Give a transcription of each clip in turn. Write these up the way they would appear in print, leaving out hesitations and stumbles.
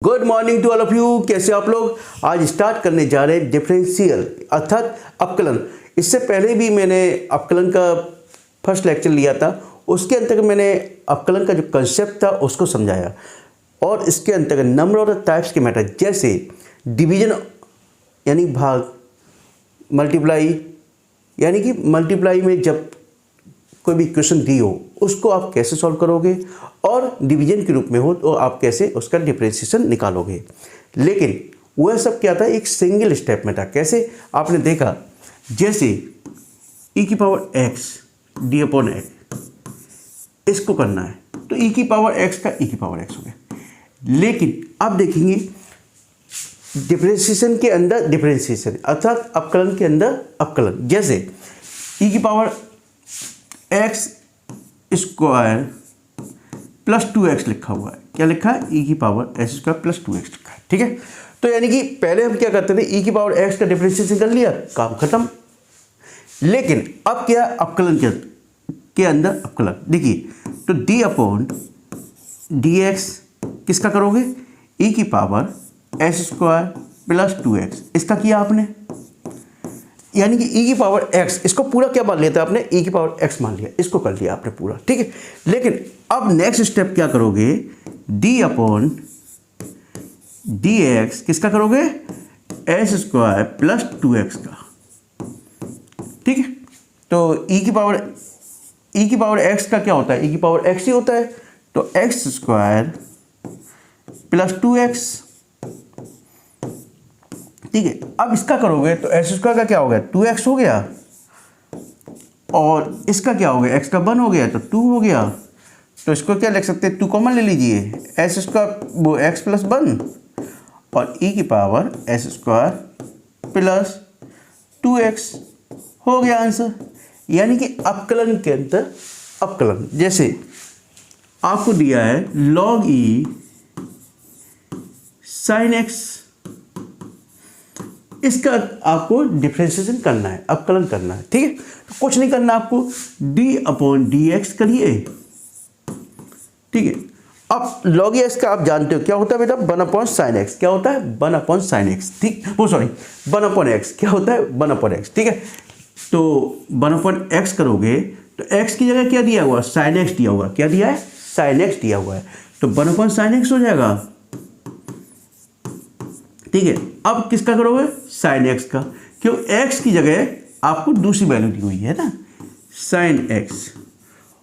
Good morning to all of you. कैसे आप लोग? आज स्टार्ट करने जा रहे हैं डिफरेंशियल अर्थात अपकलन। इससे पहले भी मैंने अपकलन का फर्स्ट लेक्चर लिया था, उसके अंतर्गत मैंने अपकलन का जो कंसेप्ट था उसको समझाया और इसके अंतर्गत नंबर ऑफ टाइप्स के मैटर जैसे डिवीजन यानी भाग, मल्टीप्लाई यानी कि मल्टीप्लाई में जब कोई भी इक्वेशन दी हो उसको आप कैसे सॉल्व करोगे और डिवीजन के रूप में हो तो आप कैसे उसका डिफरेंशिएशन निकालोगे। लेकिन वह सब क्या था, एक सिंगल स्टेप में था। कैसे? आपने देखा जैसे e की power x D upon x इसको करना है तो e की पावर x का e की पावर x हो गया। लेकिन अब देखेंगे डिफरेंशिएशन के अंदर डिफरेंशिएशन अर्थात अपकलन के अंदर अपकलन। जैसे e की power x square plus 2x लिखा हुआ है। क्या लिखा है? e की power s square plus 2x लिखा है। ठीक है, तो यानी कि पहले हम क्या करते थे, e की पावर x का डिफरेंशिएशन कर लिया, काम खत्म। लेकिन अब क्या, अपकलन के अंदर अपकलन। देखिए तो d अपॉन डी एक्स किसका करोगे? e की power s square plus 2x इसका किया आपने, यानी कि e की पावर x इसको पूरा क्या मान लिया था आपने? e की पावर x मान लिया, इसको कर लिया आपने पूरा। ठीक है, लेकिन अब नेक्स्ट स्टेप क्या करोगे? d अपॉन डी एक्स किसका करोगे? s स्क्वायर प्लस 2x का। ठीक है, तो e की पावर x का क्या होता है? e की पावर x ही होता है, तो x स्क्वायर प्लस 2x। ठीक है, अब इसका करोगे तो एक्स स्क्वायर का क्या हो गया? 2x हो गया, और इसका क्या हो गया? x का 1 हो गया तो 2 हो गया। तो इसको क्या लिख सकते हैं? 2 कॉमन ले लीजिए, एस स्क्वायर वो x प्लस 1 और e की power s square plus 2x हो गया आंसर। यानी कि अपकलन के अंदर अपकलन। जैसे आपको दिया है log e sin x, इसका आपको डिफरेंशिएशन करना है, अपकलन करना है। ठीक है, तो कुछ नहीं करना आपको, d अपॉन डी एक्स करिए। ठीक है, अब log x का आप जानते हो क्या होता है बेटा? 1 अपॉन साइन एक्स। क्या होता है? 1 अपॉन साइन एक्स। ठीक, वो सॉरी 1 अपॉन एक्स क्या होता है? 1 अपॉन एक्स। ठीक है, तो 1 अपॉन एक्स करोगे तो x की जगह क्या दिया हुआ? साइन एक्स दिया हुआ। क्या दिया है? साइन एक्स दिया हुआ है, तो 1 अपॉन साइन एक्स हो जाएगा। ठीक है, अब किसका करोगे? साइन एक्स का, क्यों? x की जगह आपको दूसरी वैल्यू दी हुई है ना, साइन एक्स।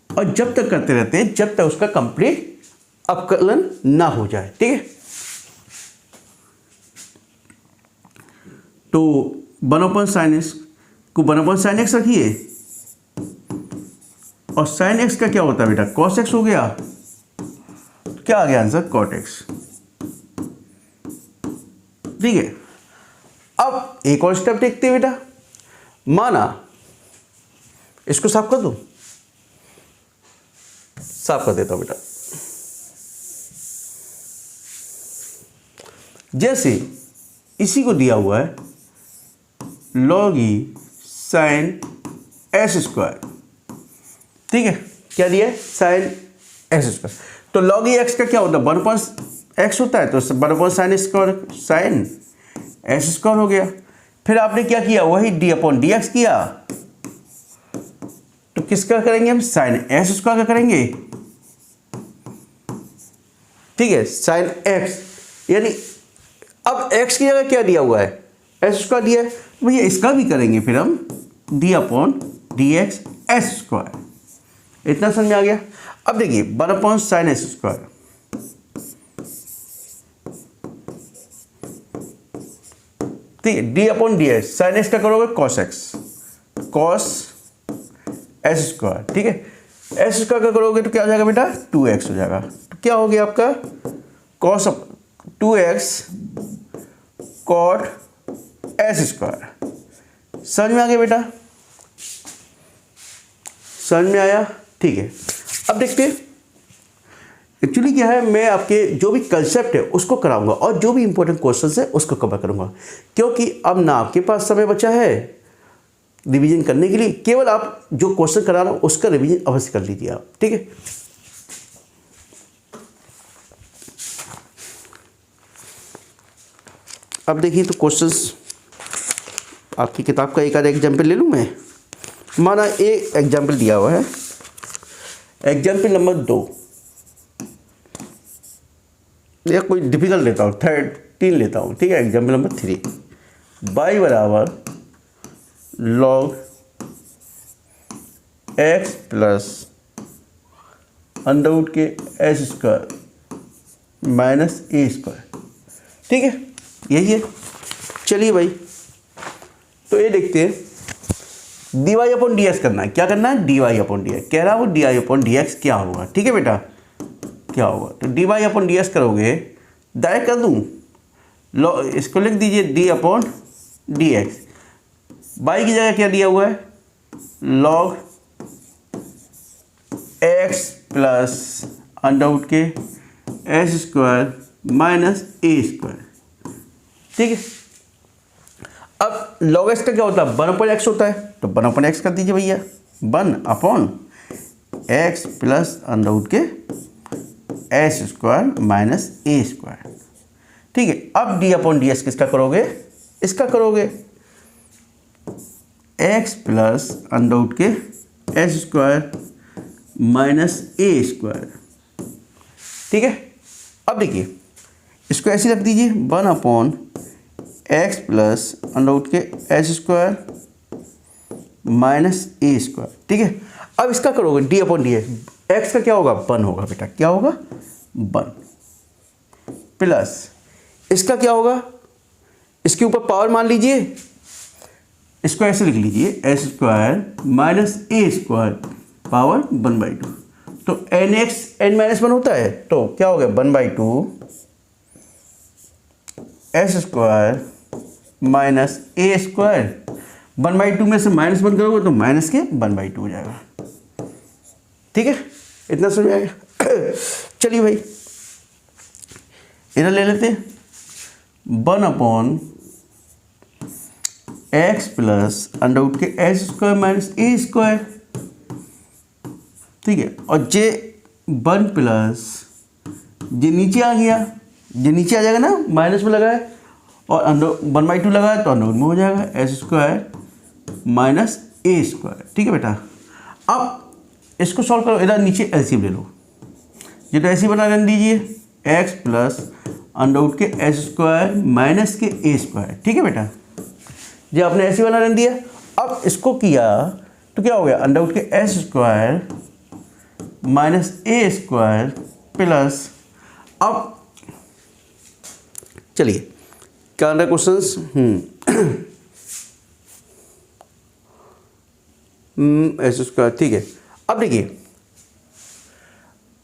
और जब तक करते रहते हैं जब तक उसका कंप्लीट अपकलन ना हो जाए। ठीक है, तो 1 अपॉन साइन एक्स को 1 अपॉन साइन एक्स रखिए, और साइन एक्स का क्या होता है बेटा? कॉस एक्स हो गया। तो क्या आ गया आंसर? Cot x. ठीक है, अब एक और स्टेप देखते हैं बेटा। माना इसको साफ कर दूं, साफ कर देता हूं बेटा। जैसे इसी को दिया हुआ है log e sin s square. ठीक है, क्या दिया है? Sine x square. तो log e x का क्या होता है? 1 अपॉन x होता है, तो 1 upon sine square sine S square हो गया। फिर आपने क्या किया? वही d अपॉन डी एक्स किया, तो किसका करेंगे हम? साइन एस स्क्वायर का करेंगे। ठीक है, साइन एक्स, यानी अब x की जगह क्या दिया हुआ है? एस स्क्वायर दिया है, तो भैया इसका भी करेंगे फिर हम d upon D x S square. इतना समझ में आ गया? अब देखिए 1 अपॉन साइन एस स्क्वायर, ठीक है, D upon D x, sign X का करोगे cos x, cos S square. ठीक है, एस स्क्वायर का करोगे तो क्या हो जाएगा बेटा? 2x हो जाएगा। तो क्या हो गया आपका? Cos 2x cot S square. समझ में आ गया बेटा? समझ में आया? ठीक है, अब देखते हैं एक्चुअली क्या है। मैं आपके जो भी कंसेप्ट है उसको कराऊंगा और जो भी इंपॉर्टेंट क्वेश्चंस है उसको कवर करूंगा, क्योंकि अब ना आपके पास समय बचा है रिवीजन करने के लिए। केवल आप जो क्वेश्चन करा रहा हूं उसका रिवीजन अवश्य कर लीजिए आप। ठीक है, अब देखिए तो क्वेश्चंस आपकी किताब का एक आधा एग्जाम्पल ले लूँ मैं। माना एक एग्जाम्पल दिया हुआ है, एग्जाम्पल नंबर 2, या कोई डिफिकल्ट लेता हूँ, 13 लेता हूँ, ठीक है। एग्जाम्पल नंबर 3, y बराबर log x plus under root के S square minus A square, ठीक है, यही है। चलिए भाई, तो ये देखते हैं D Y upon D X करना है। क्या करना है? D Y upon D X कह रहा हूँ, D Y upon D x क्या होगा, ठीक है बेटा, क्या होगा। तो D Y upon D X करोगे, डायरेक्ट कर दूँ, इसको लिख दीजिए D upon D X. Y की जगह क्या दिया हुआ है? Log X plus under root के S square minus A square, ठीक है। अब लॉग एक्स का क्या होता है? 1 अपॉन एक्स होता है, तो 1 अपॉन एक्स कर दीजिए भैया, 1 upon X plus under root के S square minus A square, ठीक है। अब डी अपॉन डी एक्स किसका करोगे? इसका करोगे, एक्स प्लस अंडर रूट के S square minus A square, ठीक है। अब देखिए इसको ऐसे रख दीजिए, 1 upon X plus under root के S square minus A square, ठीक है। अब इसका करोगे D upon D X, X का क्या होगा? 1 होगा बेटा, क्या होगा? 1 प्लस इसका क्या होगा? इसके ऊपर पावर मान लीजिए, इसको ऐसे लिख लीजिए, S square minus A square power 1/2। तो एन एक्स एन माइनस 1 होता है, तो क्या हो गया? 1/2 S square minus A square. 1/2 में से -1 करोगे तो माइनस के 1/2 हो जाएगा, ठीक है। इतना समझ में आएगा। चलिए भाई इधर ले लेते हैं, 1 upon X plus under root के S square minus A square, ठीक है। और जे 1 प्लस जे नीचे आ गया, जे नीचे आ जाएगा ना, माइनस में लगा है और अंडर 1/2 लगा है तो अंडर रूट में हो जाएगा S square minus A square, ठीक है बेटा। अब इसको सॉल्व करो, इधर नीचे एलसीएम ले लो, ये तो ऐसे बना रहने दीजिए, एक्स प्लस अंडर रूट के एस स्क्वायर माइनस के ए स्क्वायर, ठीक है बेटा। जो आपने ऐसे बना रहने दिया, अब इसको किया तो क्या हो गया? अंडर रूट के S square minus A square plus, अब चलिए क्या अंदर क्वेश्चंस, एस स्क्वायर, ठीक है। अब देखिए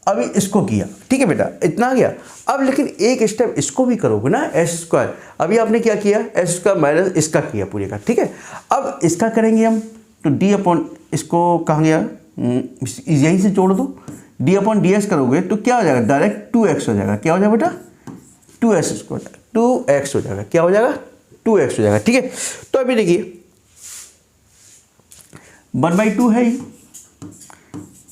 अभी इसको किया, ठीक है बेटा, इतना आ गया। अब लेकिन एक स्टेप इसको भी करोगे ना, एस स्क्वायर। अभी आपने क्या किया? एस स्क्वायर माइनस इसका किया पूरे का, ठीक है। अब इसका करेंगे हम, तो डी अपॉन, इसको कहाँ गया, यहीं से जोड़ दो, डी अपॉन डी एक्स करोगे तो क्या हो जाएगा? डायरेक्ट 2x हो जाएगा। क्या हो जाएगा बेटा? 2x स्क्वायर, 2x हो जाएगा। क्या हो जाएगा? 2x हो जाएगा, ठीक है। तो अभी देखिए 1/2 है ही,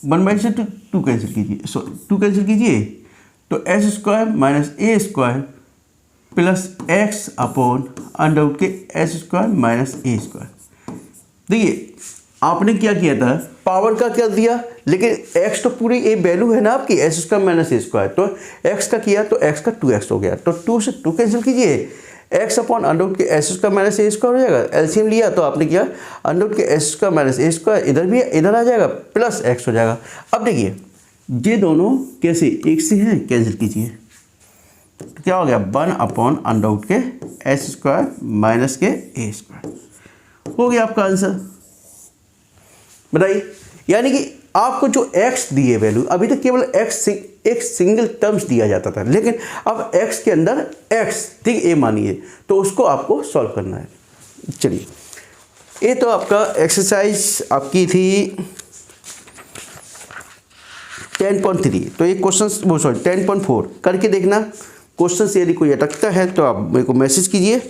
1/2 से 2 कैंसिल कीजिए, सॉरी 2 कैंसिल कीजिए, तो S square minus A square plus X upon under root के S square minus A square. देखिए आपने क्या किया था? पावर का क्या दिया, लेकिन एक्स तो पूरी ए वैल्यू है ना आपकी, S square minus A square, तो एक्स का किया तो एक्स का 2x हो गया, तो 2 से 2 कैंसिल कीजिए, एक्स अपॉन अंडर रूट के S square minus A square हो जाएगा। एलसीएम लिया तो आपने किया अंडर रूट के S square minus A square, इधर भी इधर आ जाएगा, प्लस एक्स हो जाएगा। अब देखिए ये दोनों कैसे एक से हैं, कैंसिल कीजिए, तो क्या हो गया? 1 अपॉन अंडर रूट के एस स्क्वायर माइनस के ए स्क्वायर, हो गया आपका आंसर। बताइए, यानी कि आपको जो x दिए वैल्यू, अभी तक केवल x एक सिंगल टर्म्स दिया जाता था, लेकिन अब x के अंदर x, ठीक है, a मानिए, तो उसको आपको सॉल्व करना है। चलिए ये तो आपका एक्सरसाइज आपकी थी 10.3, तो ये क्वेश्चन वो सॉरी 10.4 करके देखना। क्वेश्चन से यदि कोई अटकता है तो आप मेरे को मैसेज कीजिए।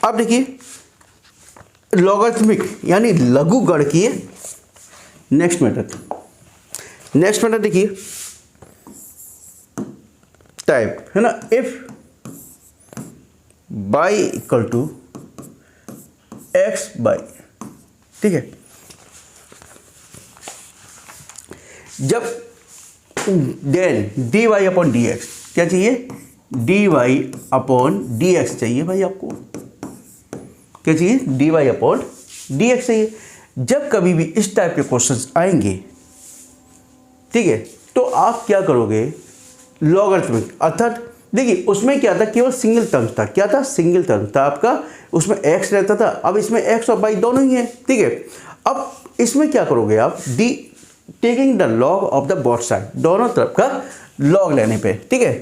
अब देखिए लॉगरिथमिक यानी लघु गणकीय नेक्स्ट मेथड देखिए, टाइप है ना, if Y equal to X Y, ठीक है। जब then D Y upon D x क्या चाहिए, D Y upon D X चाहिए भाई आपको, क्या चाहिए, D Y upon D X चाहिए। जब कभी भी इस टाइप के क्वेश्चंस आएंगे, ठीक है, तो आप क्या करोगे, लॉगरिथमिक, अर्थात देखिए उसमें क्या था, केवल सिंगल टर्म था, क्या था, सिंगल टर्म था आपका, उसमें एक्स रहता था। अब इसमें एक्स और वाई दोनों ही है, ठीक है। अब इसमें क्या करोगे आप, D taking the log of the both side, दोनों तरफ का लॉग लेने पे, ठीक है।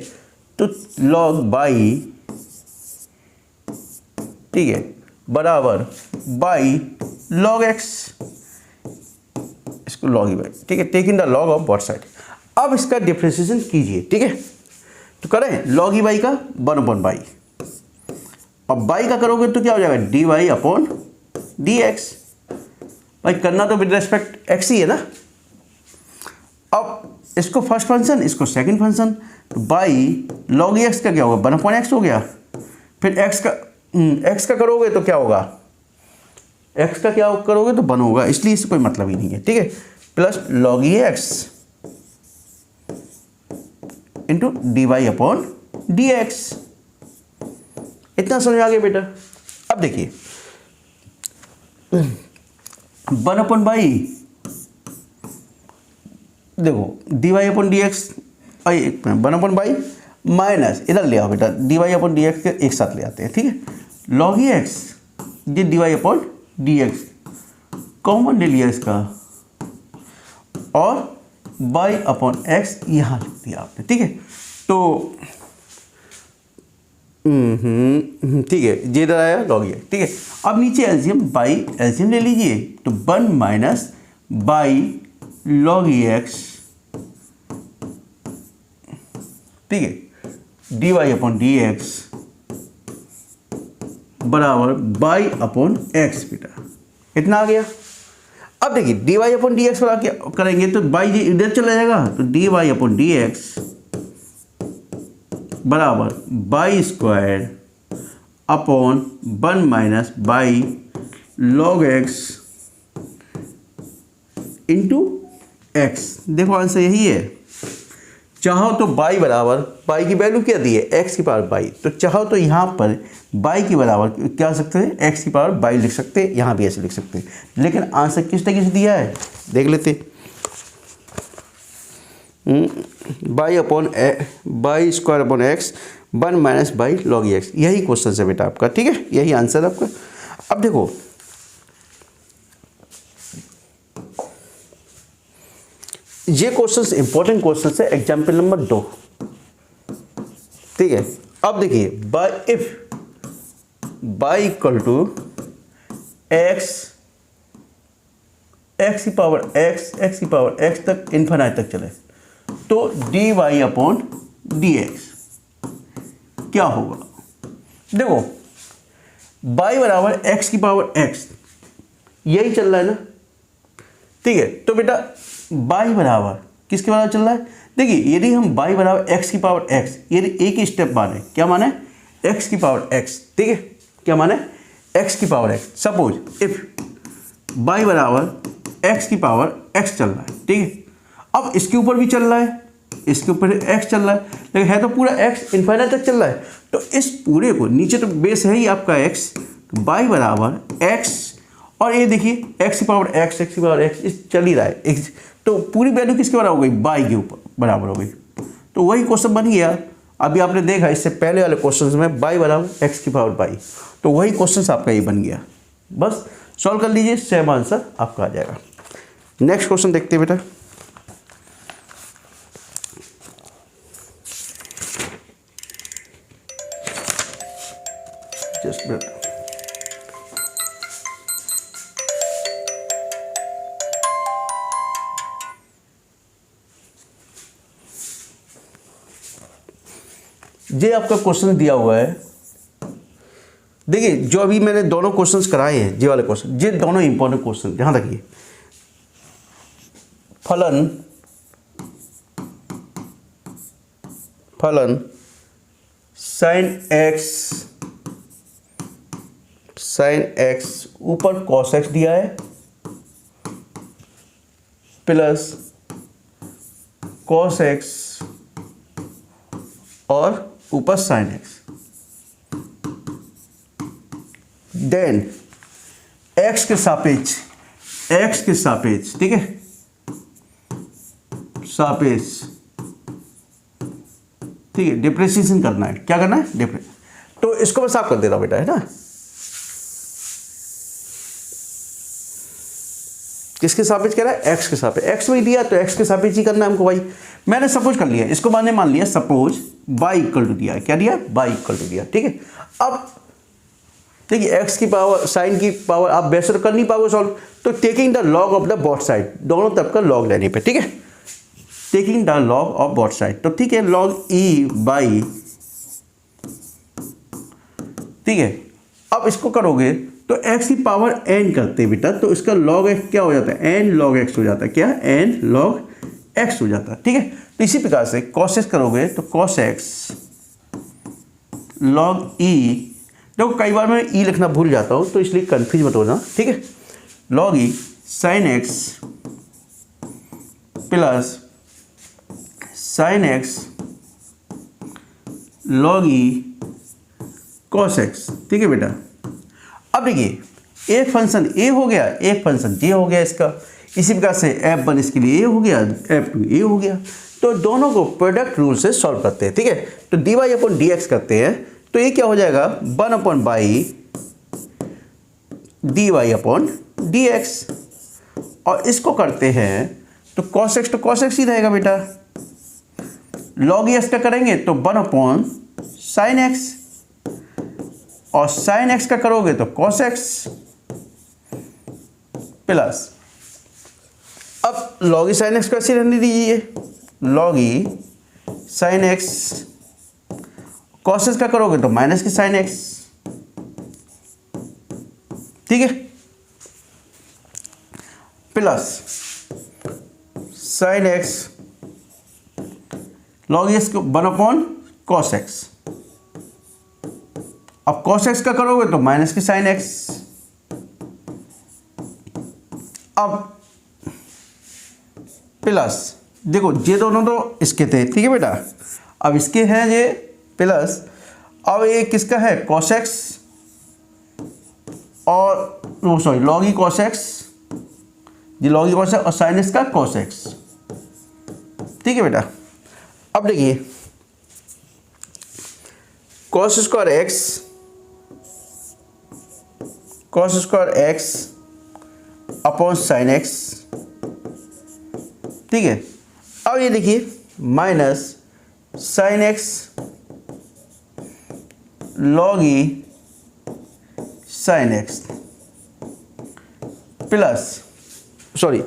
तो लॉग बाई, ठीक है, बराबर बाई लॉग एक्स, इसको लॉग ही बाई, ठीक है, taking the log of both side. अब इसका डिफरेंशिएशन कीजिए, ठीक है। तो करें लॉग ही बाई का 1/बाई, अब बाई का करोगे तो क्या हो जाएगा, D Y upon D X. भाई करना तो विद रेस्पेक्ट एक्स ही है ना। अब इसको फर्स्ट फंक्शन, इसको सेकंड फंक्शन, तो बाई लॉग एक्स का क्या होगा, 1/x हो गया। फिर एक्स का करोगे तो क्या होगा, एक्स का क्या करोगे तो 1 होगा, इसलिए इससे कोई मतलब ही नहीं है, ठीक है। Plus log E X into D Y upon D X. इतना समझ आ गया बेटा। अब देखिए 1/बाई, देखो D Y upon D X, 1/बाई माइनस इधर ले आओ बेटा, D Y upon D X के एक साथ ले आते हैं, ठीक है। लॉग ई एक्स ये D Y upon D X common ले लिया इसका, और बाई अपॉन एक्स यहाँ लिख दिया आपने, ठीक है। तो ठीक है, ये इधर आया लॉग ये, ठीक है। अब नीचे एलसीएम, बाई एलसीएम ले लीजिए, तो 1 minus Y log E X, ठीक है, D Y upon D X बराबर बाई अपॉन एक्स बेटा, इतना आ गया। अब देखिए D Y upon D x क्या करेंगे, तो बाई जी इधर चला जाएगा, तो D Y upon D X बराबर Y square upon 1 minus Y log X into X. देखो आंसर यही है। चाहो तो बाई बराबर, बाई की वैल्यू क्या दी है, एक्स की पावर बाई, तो चाहो तो यहाँ पर बाई की बराबर क्या लिख सकते हैं, एक्स की पावर बाई लिख सकते हैं, यहाँ भी ऐसे लिख सकते हैं। लेकिन आंसर किस तरीके से दिया है देख लेते, by upon by square upon x 1 minus Y log x, यही क्वेश्चन है बेटा आपका, ठीक है, यही आंसर है आपका। अब देखो ये क्वेश्चन इंपॉर्टेंट क्वेश्चन है, एग्जाम्पल नंबर 2, ठीक है। अब देखिए Y if Y equal to X, X की पावर एक्स तक इन्फिनाइट तक चले, तो D Y upon D x क्या होगा। देखो बाई बराबर एक्स की पावर एक्स, यही चल रहा है ना, ठीक है। तो बेटा बाई बराबर किसके बराबर चल रहा है, देखिए यदि हम बाई बराबर एक्स की पावर एक्स, यदि एक ही स्टेप माने, क्या माने, एक्स की पावर एक्स, ठीक है, क्या माने, एक्स की power x. Suppose if by बराबर एक्स की पावर एक्स चल रहा है, ठीक है। अब इसके ऊपर भी चल रहा है, इसके ऊपर एक्स चल रहा है, लेकिन है तो पूरा एक्स इन्फिनिटी तक चल रहा है, तो इस पूरे को नीचे तो बेस है ही आपका एक्स, बाई बराबर एक्स, और ये देखिए एक्स की पावर एक्स, एक्स की पावर एक्स इस चल ही रहा है, तो पूरी वैल्यू किसके बराबर हो गई, बाई के ऊपर बराबर हो गई। तो वही क्वेश्चन बन गया। अभी आपने देखा इससे पहले वाले क्वेश्चन में बाई बराबर एक्स की पावर बाई, तो वही क्वेश्चन आपका ये बन गया। बस सॉल्व कर लीजिए, सेम आंसर आपका आ जाएगा। नेक्स्ट क्वेश्चन देखते हैं बेटा। जस्ट मिनट, ये आपका क्वेश्चन दिया हुआ है। देखिए जो अभी मैंने दोनों क्वेश्चंस कराए हैं, ये वाले क्वेश्चन, ये दोनों इंपॉर्टेंट क्वेश्चन, ध्यान रखिए। फलन sin x साइन एक्स ऊपर कॉस एक्स दिया है प्लस कॉस एक्स और ऊपर साइन एक्स। देन एक्स के सापेक्ष ठीक है, सापेक्ष, ठीक है, डिप्रेशिएशन करना है। क्या करना है? तो इसको मैं साफ कर दे रहा हूं बेटा, है ना। किसके सापेक्ष कह रहा है? एक्स के सापेक्ष। एक्स में दिया तो एक्स के सापेक्ष ही करना है हमको भाई। मैंने सपोज कर लिया, इसको मैंने मान लिया सपोज बाई इक्वल टू दिया है। क्या दिया? बाई इक्वल टू दिया, ठीक है। अब देखिए एक्स की पावर साइन की पावर आप वैसे तो कर नहीं पाओगे सॉल्व, तो taking the log of the both side, दोनों तरफ का लॉग लेने पे, ठीक है। Taking the log of both side, तो ठीक है, लॉग ई बाई, ठीक है। अब इसको करोगे तो x की पावर n करते हैं बेटा, तो इसका log x क्या हो जाता है? n log x हो जाता है। क्या? n log x हो जाता है, ठीक है। तो इसी प्रकार से cos x करोगे तो cos x log e, देखो कई बार मैं e लिखना भूल जाता हूं तो इसलिए कंफ्यूज मत होना, ठीक है। log e sin x plus sin x log e cos x, ठीक है बेटा। अब देखिए एक फंक्शन a हो गया, एक फंक्शन j हो गया इसका। इसी प्रकार से f1 इसके लिए a हो गया, f2 a हो गया। तो दोनों को प्रोडक्ट रूल से सॉल्व करते हैं, ठीक है। तो dy अपॉन dx करते हैं तो ये क्या हो जाएगा? 1 upon by dy upon dx। और इसको करते हैं तो cos x तो cos x ही रहेगा बेटा। log x का करेंगे तो 1 अपॉन साइन x, और साइन x का करोगे तो cos x प्लस, अब log e साइन x को ऐसे रहने दीजिए, log e sine x, cos x का करोगे तो माइनस की साइन x, ठीक है, plus sign x log x को 1 अपॉन cos x। अब cos x का करोगे तो माइनस की साइन x। अब प्लस, देखो ये दोनों तो इसके थे, ठीक है बेटा। अब इसके हैं ये प्लस, अब ये किसका है? cos x और sorry log e cos x, ये log e cos x और साइन x का cos x, ठीक है बेटा। अब देखिए cos square x, cos square x upon sine x, ठीक है। अब ये देखिए minus sine x log e sine x plus, sorry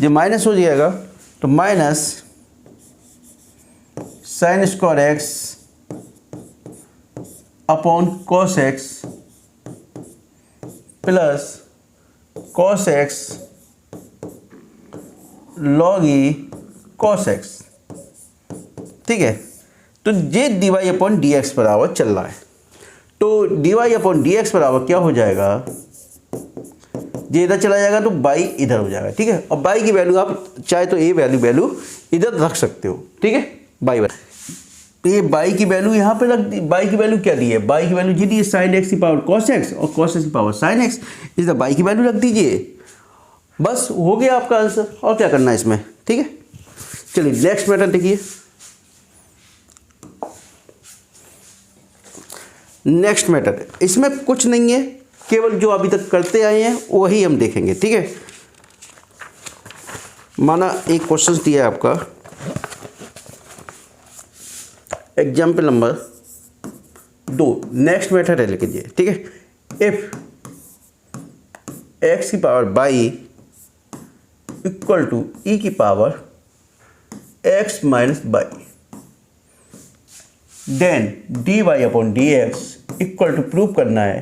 ये माइनस हो जाएगा तो minus sine square x upon cos x plus cos x log e cos x, ठीक है। तो ये dy अपॉन डी एक्स बराबर चल रहा है, तो dy अपॉन डी एक्स बराबर क्या हो जाएगा? ये इधर चला जाएगा तो बाई इधर हो जाएगा, ठीक है। और बाई की वैल्यू आप चाहे तो ये वैल्यू इधर रख सकते हो, ठीक है, बाई। तो ये बाई की वैल्यू यहाँ पे रख दी। बाई की वैल्यू क्या दी है? बाई की वैल्यू जी दी है साइन एक्स की पावर cos x और cos x की पावर साइन x, इधर बाई की वैल्यू रख दीजिए, बस हो गया आपका आंसर। और क्या करना है इसमें, ठीक है। चलिए नेक्स्ट मेथड देखिए। नेक्स्ट मेथड, इसमें कुछ नहीं है, केवल जो अभी तक करते आए हैं वही हम देखेंगे, ठीक है। माना एक क्वेश्चन दिया है आपका, एग्जाम्पल नंबर 2, नेक्स्ट मेथड है लेकिन ये, ठीक है। इफ एक्स की power Y equal to E की power X minus Y, then D Y upon D X equal to prove करना है,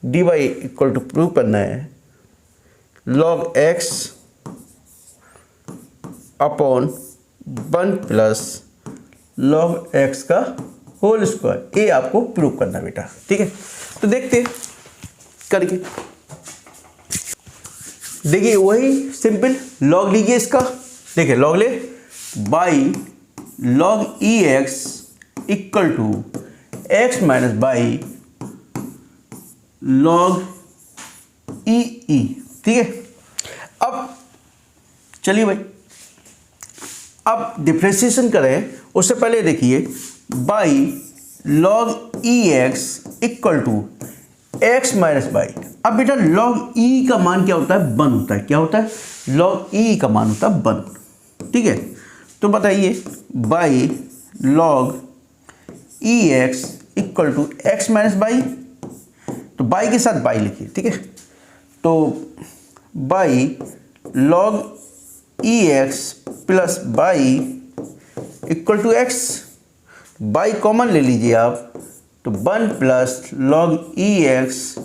D Y equal to prove करना है log X upon 1 plus log X का whole square, ये आपको prove करना बेटा, ठीक है। तो देखते हैं करके, देखिए वही सिंपल लॉग लीजिए इसका, देखिए लॉग ले Y log E X equal to X minus Y log E E, ठीक है। अब चलिए भाई, अब डिफ्रेंशिएशन करें उससे पहले देखिए Y log E X equal to X minus Y. अब बेटा लॉग ई का मान क्या होता है, 1 होता है। क्या होता है, लॉग ई का मान होता है 1, ठीक है। तो बताइए Y log E X equal to X minus Y, तो बाई के साथ बाई लिखिए, ठीक है। तो Y log E X plus Y equal to X, Y common ले लीजिए आप, तो 1 plus log E X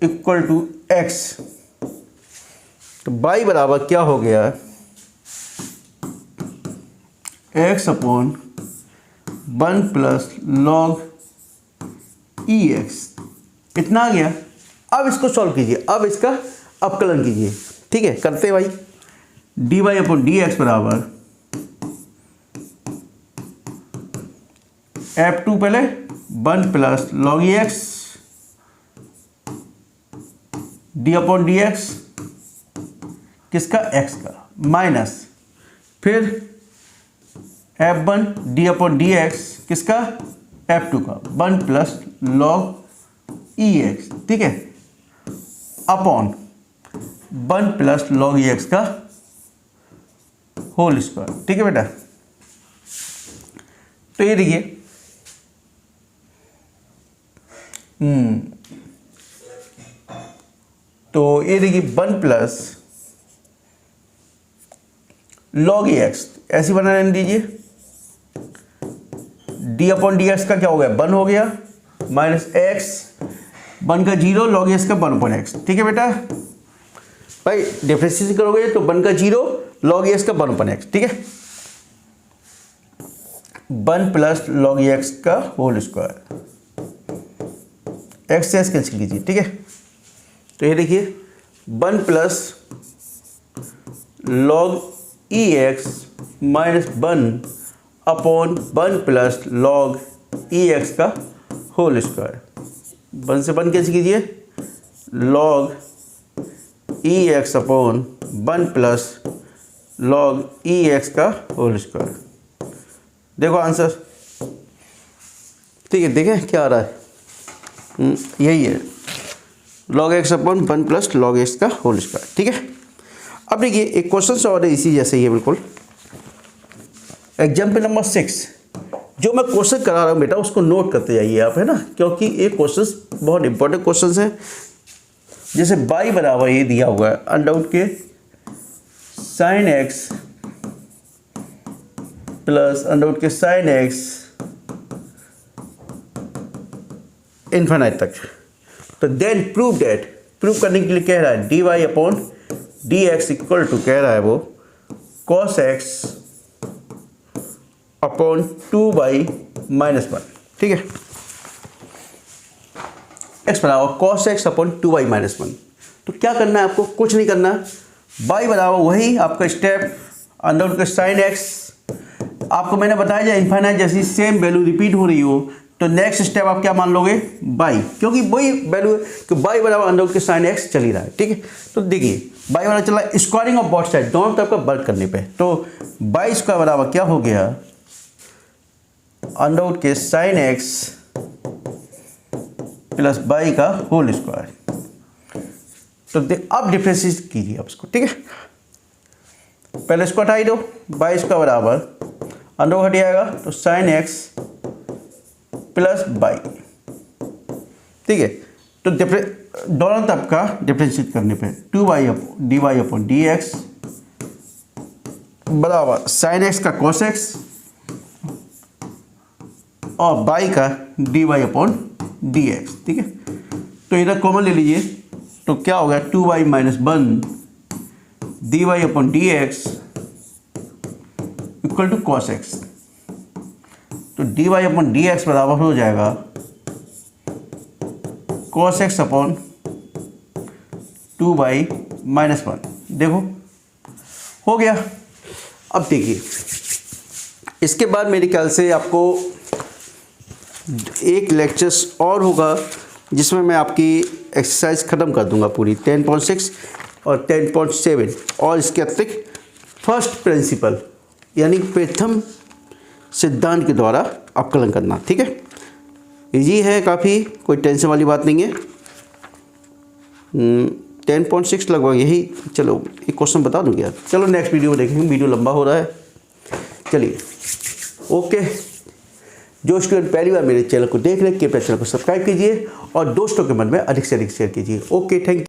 equal to X, तो बाई बराबर क्या हो गया, X upon 1 plus log E X, इतना आ गया। अब इसको सॉल्व कीजिए, अब इसका अवकलन कीजिए, ठीक है। करते भाई, D Y upon D X बराबर F2 पहले 1 plus log E X D upon D X, किसका, एक्स का, माइनस फिर F1 D upon D X, किसका, F2 का, 1 प्लस लॉग ई एक्स, ठीक है, upon 1 plus log E X का होल स्क्वायर, ठीक है बेटा। तो ये देखिए तो ये देखिए 1 प्लस लॉग ई एक्स ऐसी बना रहने दीजिए, डी अपॉन डी एक्स का क्या हो गया, 1 हो गया, माइनस एक्स, 1 का 0, लॉग एक्स का 1 अपॉन एक्स, ठीक है बेटा। भाई डिफरेंशिएशन करोगे तो 1 का 0, लॉग एक्स का 1 अपॉन एक्स, ठीक है। 1 प्लस लॉग एक्स का होल स्क्वायर, एक्स से एक्स कैंसिल कीजिए, ठीक है। तो ये देखिए 1 plus log E X minus 1 upon 1 plus log E X का होल स्क्वायर, 1 से 1 कैसे कीजिए, log E X upon 1 plus log E X का होल स्क्वायर। देखो आंसर, ठीक है, देखें क्या आ रहा है, यही है log X upon 1 plus log X का होल स्क्वायर, ठीक है। अब देखिए एक क्वेश्चन और है इसी जैसे ही है बिल्कुल, एग्जाम्पल नंबर 6। जो मैं क्वेश्चन करा रहा हूँ बेटा उसको नोट करते जाइए आप, है ना, क्योंकि ये क्वेश्चंस बहुत इंपॉर्टेंट क्वेश्चंस हैं। जैसे बाई बराबर ये दिया हुआ है अंडर रूट के sine X plus under root के साइन एक्स इन्फिनिट तक। तो देन प्रूव डेट, प्रूव करने के लिए कह रहा है D Y upon D X equal to, कह रहा है वो कॉस एक्स अपॉन 2 माइनस 1, ठीक है। एक्स बराबर कॉस एक्स अपॉन 2 माइनस 1। तो क्या करना है आपको, कुछ नहीं करना है, बाई बराबर वही आपका स्टेप अंडर रूट के साइन एक्स। आपको मैंने बताया जाए इन्फाइनाइट जैसी सेम वैल्यू रिपीट हो रही हो तो नेक्स्ट स्टेप आप क्या मान लोगे, बाई, क्योंकि वही वैल्यू है कि बाई बराबर अंडर रूट के साइन एक्स चल ही रहा है, ठीक है। तो देखिए बाई बराबर चला स्क्वायरिंग ऑफ बोथ साइड, दोनों तरफ का वर्क करने पे, तो बाई स्क्वायर बराबर क्या हो गया, अंडर रूट के साइन एक्स प्लस बाई का होल स्क्वायर। तो अब डिफरेंशिएट कीजिए आप इसको, ठीक है। पहले इसको हटाई दो, बाई स्क्वायर बराबर अंडर हट जाएगा तो साइन एक्स प्लस बाई, ठीक है। तो दोनों तरफ का डिफरेंशिएट करने पे 2 D Y upon D X बराबर साइन एक्स का कॉस एक्स और बाई का D Y upon D X, ठीक है। तो इधर कॉमन ले लीजिए तो क्या होगा 2 minus 1 D Y upon D X equal to cos X. तो dy अपॉन डी एक्स बराबर हो जाएगा cos x अपॉन 2/-1। देखो हो गया। अब देखिए इसके बाद मेरे ख्याल से आपको एक लेक्चर्स और होगा जिसमें मैं आपकी एक्सरसाइज ख़त्म कर दूंगा पूरी 10.6 और 10.7 और इसके अतिरिक्त फर्स्ट प्रिंसिपल यानी प्रथम सिद्धांत के द्वारा अवकलन करना। ठीक है, इजी है काफ़ी, कोई टेंशन वाली बात नहीं है। 10.6 लगभग यही। चलो एक क्वेश्चन बता दूँ क्या? चलो नेक्स्ट वीडियो में देखेंगे, वीडियो लंबा हो रहा है। चलिए ओके, जो स्टूडेंट पहली बार मेरे चैनल को देख रहे हैं कृपया चैनल को सब्सक्राइब कीजिए और दोस्तों के मन में अधिक से अधिक शेयर कीजिए। Okay, thank you.